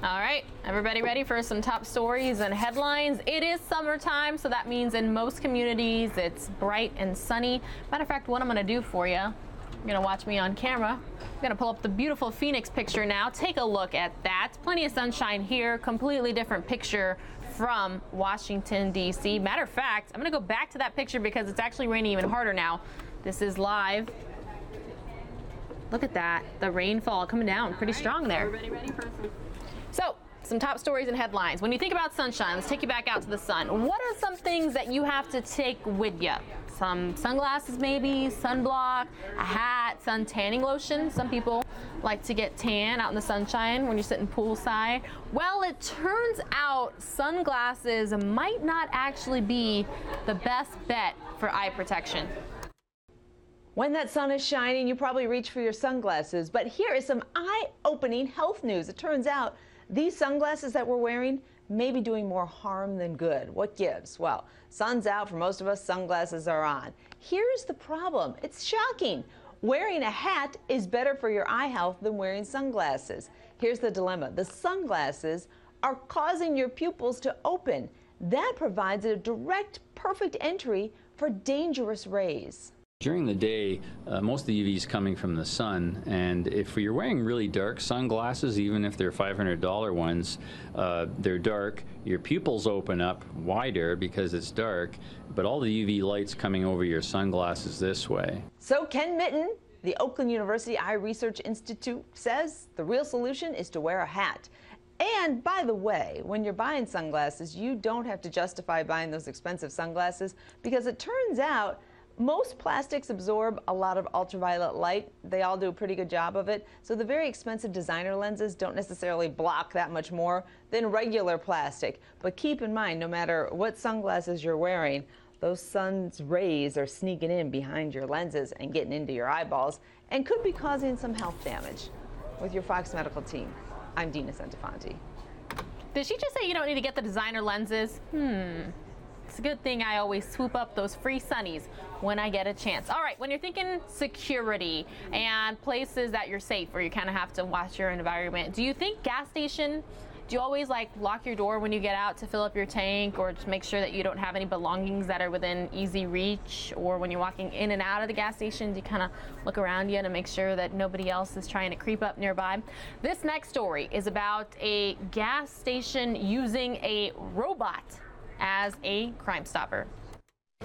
All right, everybody ready for some top stories and headlines? It is summertime, so that means in most communities it's bright and sunny. Matter of fact, what I'm going to do for you, you're going to watch me on camera. I'm going to pull up the beautiful Phoenix picture now. Take a look at that. Plenty of sunshine here. Completely different picture from Washington, D.C. Matter of fact, I'm going to go back to that picture because it's actually raining even harder now. This is live. Look at that. The rainfall coming down pretty strong there. Everybody ready for some top stories and headlines. When you think about sunshine, let's take you back out to the sun. What are some things that you have to take with you? Some sunglasses maybe, sunblock, a hat, sun tanning lotion. Some people like to get tan out in the sunshine when you're sitting poolside. Well, it turns out sunglasses might not actually be the best bet for eye protection. When that sun is shining, you probably reach for your sunglasses. But here is some eye-opening health news. It turns out these sunglasses that we're wearing may be doing more harm than good. What gives? Well, sun's out for most of us, sunglasses are on. Here's the problem. It's shocking. Wearing a hat is better for your eye health than wearing sunglasses. Here's the dilemma. The sunglasses are causing your pupils to open. That provides a direct, perfect entry for dangerous rays. During the day, most of the UV is coming from the sun, and if you're wearing really dark sunglasses, even if they're $500 ones, they're dark, your pupils open up wider because it's dark, but all the UV light's coming over your sunglasses this way. So Ken Mitten, the Oakland University Eye Research Institute, says the real solution is to wear a hat. And by the way, when you're buying sunglasses, you don't have to justify buying those expensive sunglasses because it turns out most plastics absorb a lot of ultraviolet light. They all do a pretty good job of it. So the very expensive designer lenses don't necessarily block that much more than regular plastic. But keep in mind, no matter what sunglasses you're wearing, those sun's rays are sneaking in behind your lenses and getting into your eyeballs and could be causing some health damage. With your Fox Medical team, I'm Dina Santafanti. Did she just say you don't need to get the designer lenses? It's a good thing I always swoop up those free sunnies when I get a chance. All right, when you're thinking security and places that you're safe where you kind of have to watch your environment, do you think gas station, do you always like lock your door when you get out to fill up your tank, or just make sure that you don't have any belongings that are within easy reach? Or when you're walking in and out of the gas station, do you kind of look around you to make sure that nobody else is trying to creep up nearby? This next story is about a gas station using a robot as a Crime Stopper.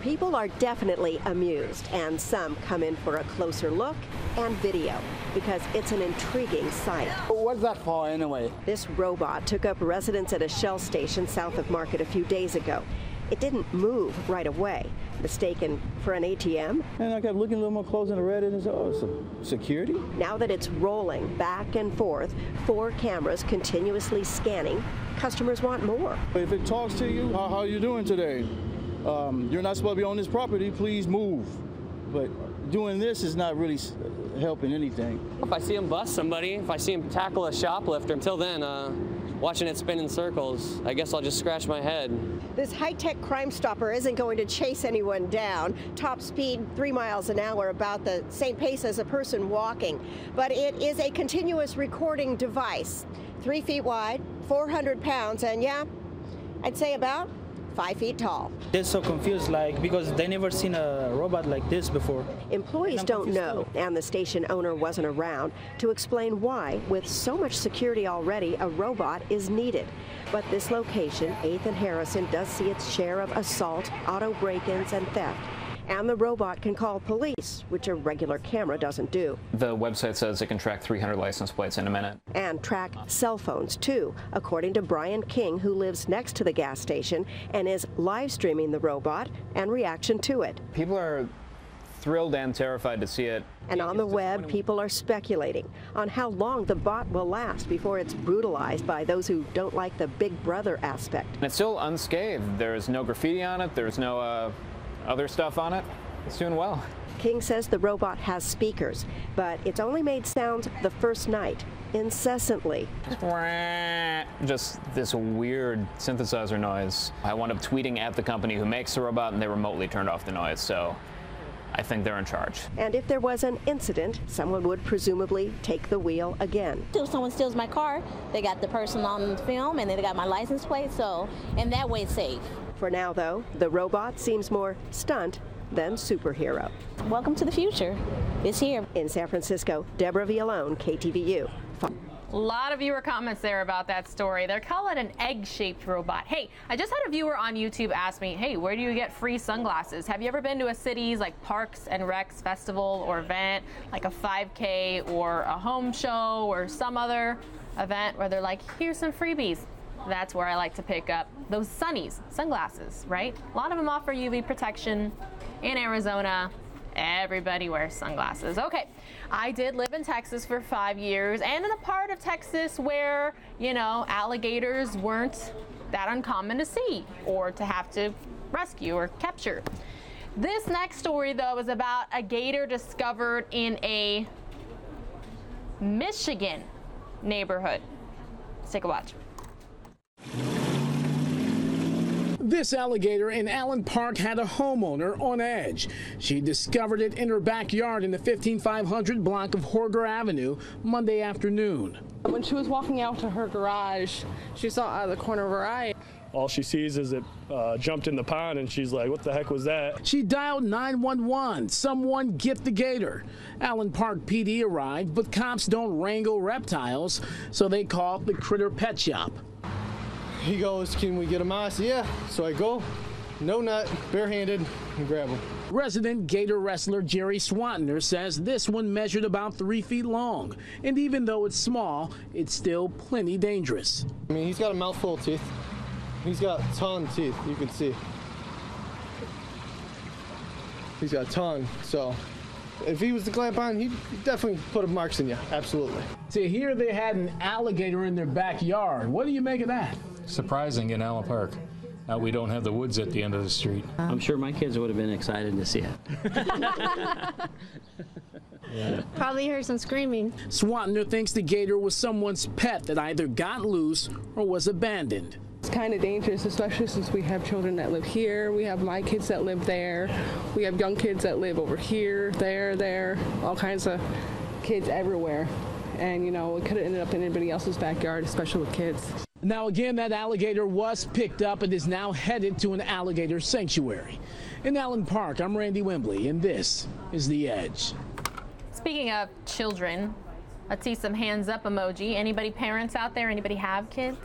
People are definitely amused, and some come in for a closer look and video because it's an intriguing sight. What's that for anyway? This robot took up residence at a Shell station south of Market a few days ago. It didn't move right away, mistaken for an ATM. And I kept looking a little more closer and read it and said, oh, it's security? Now that it's rolling back and forth, 4 cameras continuously scanning, customers want more. If it talks to you, how are you doing today? You're not supposed to be on this property, please move. But doing this is not really helping anything. If I see him bust somebody, if I see him tackle a shoplifter, until then, watching it spin in circles, I guess I'll just scratch my head. This high-tech Crime Stopper isn't going to chase anyone down. Top speed 3 miles an hour, about the same pace as a person walking. But it is a continuous recording device, 3 feet wide, 400 pounds, and yeah, I'd say about 5 feet tall. They're so confused, because they never seen a robot like this before. Employees don't know, and the station owner wasn't around to explain why, with so much security already, a robot is needed. But this location, 8th and Harrison, does see its share of assault, auto break-ins, and theft. And the robot can call police, which a regular camera doesn't do. The website says it can track 300 license plates in a minute. And track cell phones, too, according to Brian King, who lives next to the gas station and is live streaming the robot and reaction to it. People are thrilled and terrified to see it. And on the web, people are speculating on how long the bot will last before it's brutalized by those who don't like the Big Brother aspect. And it's still unscathed. There's no graffiti on it. There's no other stuff on it. It's doing well. King says the robot has speakers, but it's only made sounds the first night, incessantly. Just this weird synthesizer noise. I wound up tweeting at the company who makes the robot, and they remotely turned off the noise, so I think they're in charge. And if there was an incident, someone would presumably take the wheel again. If someone steals my car, they got the person on film and they got my license plate, so in that way it's safe. For now, though, the robot seems more stunt than superhero. Welcome to the future. It's here. In San Francisco, Deborah Villalone, KTVU. A lot of viewer comments there about that story. They're calling it an egg-shaped robot. Hey, I just had a viewer on YouTube ask me, hey, where do you get free sunglasses? Have you ever been to a city's like Parks and Recs festival or event, like a 5K or a home show or some other event where they're like, here's some freebies? That's where I like to pick up those sunnies, sunglasses, right? A lot of them offer UV protection. In Arizona, everybody wears sunglasses. Okay, I did live in Texas for 5 years, and in a part of Texas where, you know, alligators weren't that uncommon to see or to have to rescue or capture. This next story, though, is about a gator discovered in a Michigan neighborhood. Let's take a watch. This alligator in Allen Park had a homeowner on edge. She discovered it in her backyard in the 15500 block of Horger Avenue Monday afternoon. When she was walking out to her garage, she saw out of the corner of her eye. All she sees is it jumped in the pond, and she's like, what the heck was that? She dialed 911. Someone get the gator. Allen Park PD arrived, but cops don't wrangle reptiles, so they called the Critter Pet Shop. He goes, can we get him out? I said, yeah. So I go, no nut, barehanded, and grab him. Resident gator wrestler Jerry Swantner says this one measured about 3 feet long. And even though it's small, it's still plenty dangerous. I mean, he's got a mouthful of teeth. He's got a ton of teeth, you can see. He's got a ton, so if he was to clamp on, he'd definitely put marks in you, absolutely. See, here they had an alligator in their backyard. What do you make of that? Surprising in Allen Park. We don't have the woods at the end of the street. I'm sure my kids would have been excited to see it. Yeah. Probably heard some screaming. Swantner thinks the gator was someone's pet that either got loose or was abandoned. It's kind of dangerous, especially since we have children that live here. We have my kids that live there. We have young kids that live over here, there, all kinds of kids everywhere. And, you know, it could have ended up in anybody else's backyard, especially with kids. Now, again, that alligator was picked up and is now headed to an alligator sanctuary. In Allen Park, I'm Randy Wembley, and this is The Edge. Speaking of children, let's see some hands up emoji. Anybody parents out there? Anybody have kids?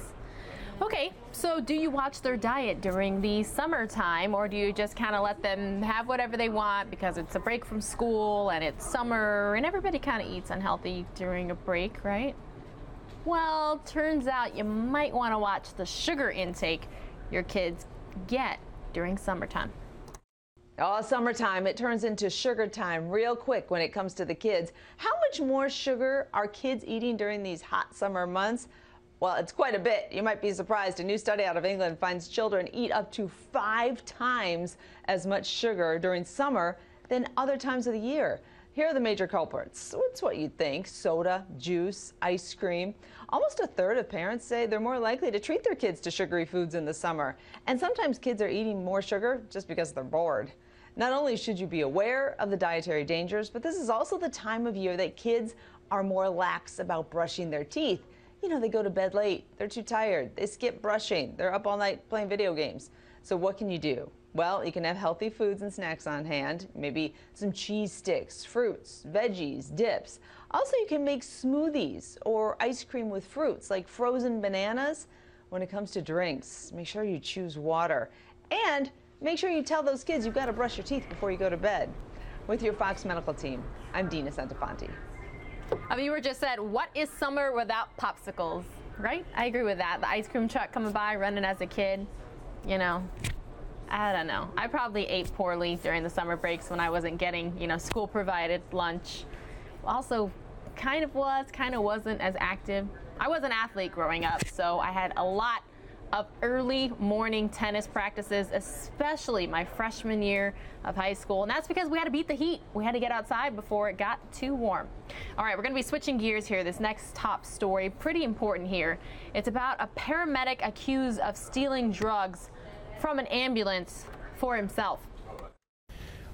Okay, so do you watch their diet during the summertime, or do you just kind of let them have whatever they want because it's a break from school and it's summer and everybody kind of eats unhealthy during a break, right? Well, turns out you might want to watch the sugar intake your kids get during summertime. Oh, summertime, it turns into sugar time real quick when it comes to the kids. How much more sugar are kids eating during these hot summer months? Well, it's quite a bit. You might be surprised. A new study out of England finds children eat up to 5 times as much sugar during summer than other times of the year. Here are the major culprits. It's what you'd think: soda, juice, ice cream. Almost a third of parents say they're more likely to treat their kids to sugary foods in the summer. And sometimes kids are eating more sugar just because they're bored. Not only should you be aware of the dietary dangers, but this is also the time of year that kids are more lax about brushing their teeth. You know, they go to bed late, they're too tired, they skip brushing, they're up all night playing video games. So what can you do? Well, you can have healthy foods and snacks on hand, maybe some cheese sticks, fruits, veggies, dips. Also, you can make smoothies or ice cream with fruits like frozen bananas. When it comes to drinks, make sure you choose water. And make sure you tell those kids you've got to brush your teeth before you go to bed. With your Fox Medical team, I'm Dina Santafanti. A viewer just said, what is summer without popsicles? Right? I agree with that. The ice cream truck coming by running as a kid, you know, I don't know. I probably ate poorly during the summer breaks when I wasn't getting, you know, school provided lunch. Also, kind of wasn't as active. I was an athlete growing up, so I had a lot of early morning tennis practices, especially my freshman year of high school. And that's because we had to beat the heat. We had to get outside before it got too warm. All right, we're going to be switching gears here. This next top story, pretty important here. It's about a paramedic accused of stealing drugs from an ambulance for himself.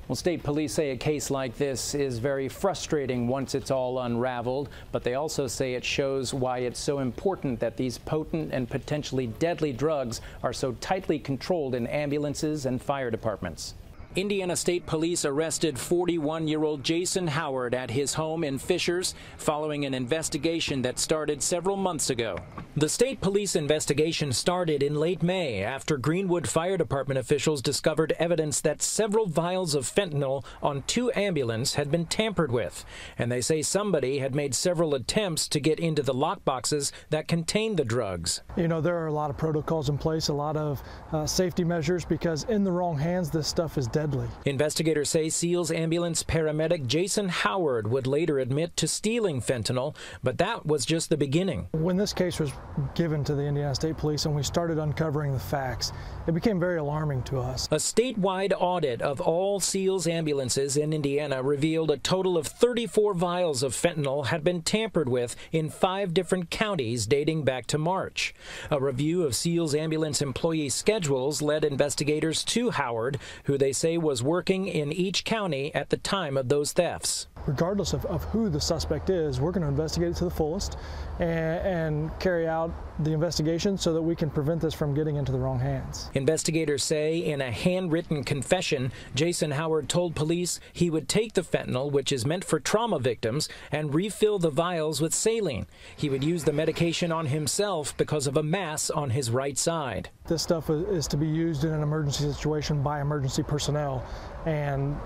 Well, state police say a case like this is very frustrating once it's all unraveled, but they also say it shows why it's so important that these potent and potentially deadly drugs are so tightly controlled in ambulances and fire departments. Indiana State Police arrested 41-year-old Jason Howard at his home in Fishers following an investigation that started several months ago. The state police investigation started in late May after Greenwood Fire Department officials discovered evidence that several vials of fentanyl on 2 ambulances had been tampered with. And they say somebody had made several attempts to get into the lockboxes that contained the drugs. You know, there are a lot of protocols in place, a lot of safety measures, because in the wrong hands, this stuff is deadly. Investigators say SEALs ambulance paramedic Jason Howard would later admit to stealing fentanyl, but that was just the beginning. When this case was given to the Indiana State Police and we started uncovering the facts, it became very alarming to us. A statewide audit of all SEALs ambulances in Indiana revealed a total of 34 vials of fentanyl had been tampered with in 5 different counties dating back to March. A review of SEALs ambulance employee schedules led investigators to Howard, who they say was working in each county at the time of those thefts. Regardless of who the suspect is, we're going to investigate it to the fullest and carry out the investigation so that we can prevent this from getting into the wrong hands. Investigators say in a handwritten confession, Jason Howard told police he would take the fentanyl, which is meant for trauma victims, and refill the vials with saline. He would use the medication on himself because of a mass on his right side. This stuff is to be used in an emergency situation by emergency personnel, and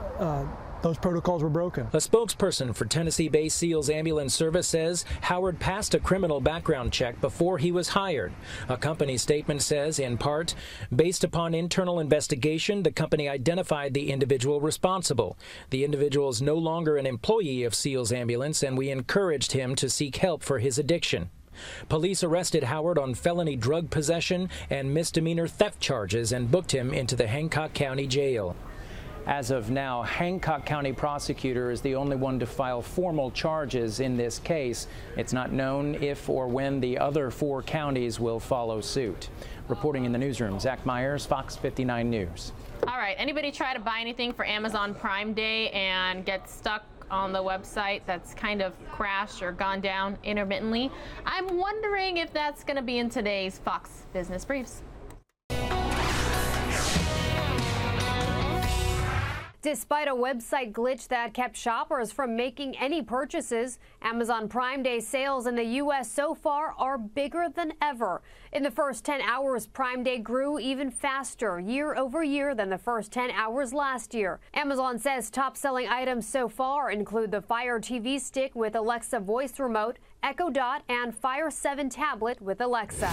those protocols were broken. A spokesperson for Tennessee-based SEALs Ambulance Service says Howard passed a criminal background check before he was hired. A company statement says, in part, based upon internal investigation, the company identified the individual responsible. The individual is no longer an employee of SEALs Ambulance, and we encouraged him to seek help for his addiction. Police arrested Howard on felony drug possession and misdemeanor theft charges and booked him into the Hancock County Jail. As of now, Hancock County prosecutor is the only one to file formal charges in this case. It's not known if or when the other 4 counties will follow suit. Reporting in the newsroom, Zach Myers, Fox 59 News. All right, anybody try to buy anything for Amazon Prime Day and get stuck on the website that's kind of crashed or gone down intermittently? I'm wondering if that's going to be in today's Fox Business Briefs. Despite a website glitch that kept shoppers from making any purchases, Amazon Prime Day sales in the U.S. so far are bigger than ever. In the first 10 hours, Prime Day grew even faster year over year than the first 10 hours last year. Amazon says top-selling items so far include the Fire TV stick with Alexa voice remote, Echo Dot, and Fire 7 tablet with Alexa.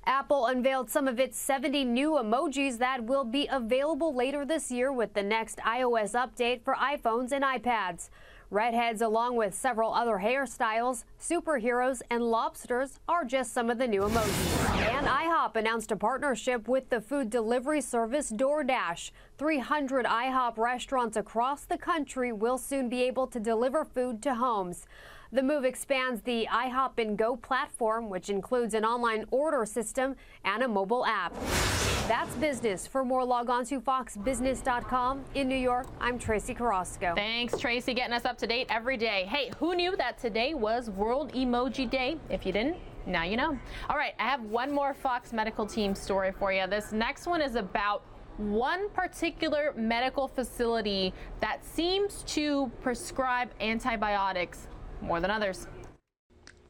Apple unveiled some of its 70 new emojis that will be available later this year with the next iOS update for iPhones and iPads. Redheads, along with several other hairstyles, superheroes, and lobsters are just some of the new emojis. And IHOP announced a partnership with the food delivery service DoorDash. 300 IHOP restaurants across the country will soon be able to deliver food to homes. The move expands the IHOP and Go platform, which includes an online order system and a mobile app. That's business. For more, log on to foxbusiness.com. In New York, I'm Tracy Carrasco. Thanks, Tracy, getting us up to date every day. Hey, who knew that today was World Emoji Day? If you didn't, now you know. All right, I have one more Fox Medical Team story for you. This next one is about one particular medical facility that seems to prescribe antibiotics more than others.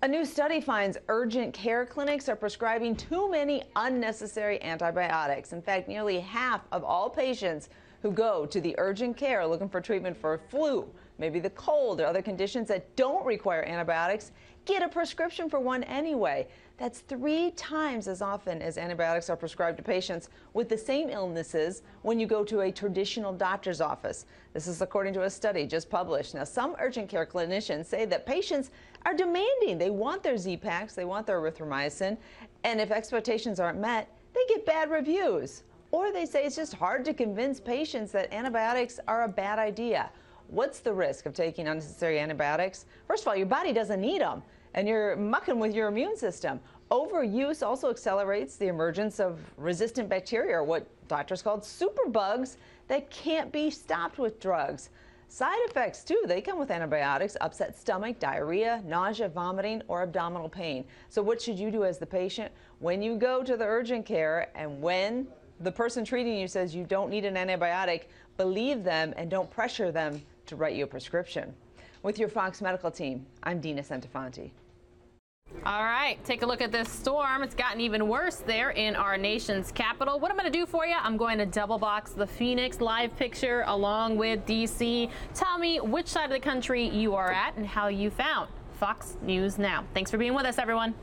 A new study finds urgent care clinics are prescribing too many unnecessary antibiotics. In fact, nearly half of all patients who go to the urgent care looking for treatment for flu, maybe the cold or other conditions that don't require antibiotics, get a prescription for one anyway. That's 3 times as often as antibiotics are prescribed to patients with the same illnesses when you go to a traditional doctor's office. This is according to a study just published. Now, some urgent care clinicians say that patients are demanding. They want their Z-Paks, they want their erythromycin, and if expectations aren't met, they get bad reviews. Or they say it's just hard to convince patients that antibiotics are a bad idea. What's the risk of taking unnecessary antibiotics? First of all, your body doesn't need them, and you're mucking with your immune system. Overuse also accelerates the emergence of resistant bacteria, or what doctors call superbugs, that can't be stopped with drugs. Side effects, too, they come with antibiotics: upset stomach, diarrhea, nausea, vomiting, or abdominal pain. So what should you do as the patient when you go to the urgent care and when the person treating you says you don't need an antibiotic? Believe them and don't pressure them to write you a prescription. With your Fox Medical team, I'm Dina Santafanti. All right, take a look at this storm. It's gotten even worse there in our nation's capital. What I'm going to do for you, I'm going to double box the Phoenix live picture along with DC. Tell me which side of the country you are at and how you found Fox News Now. Thanks for being with us, everyone.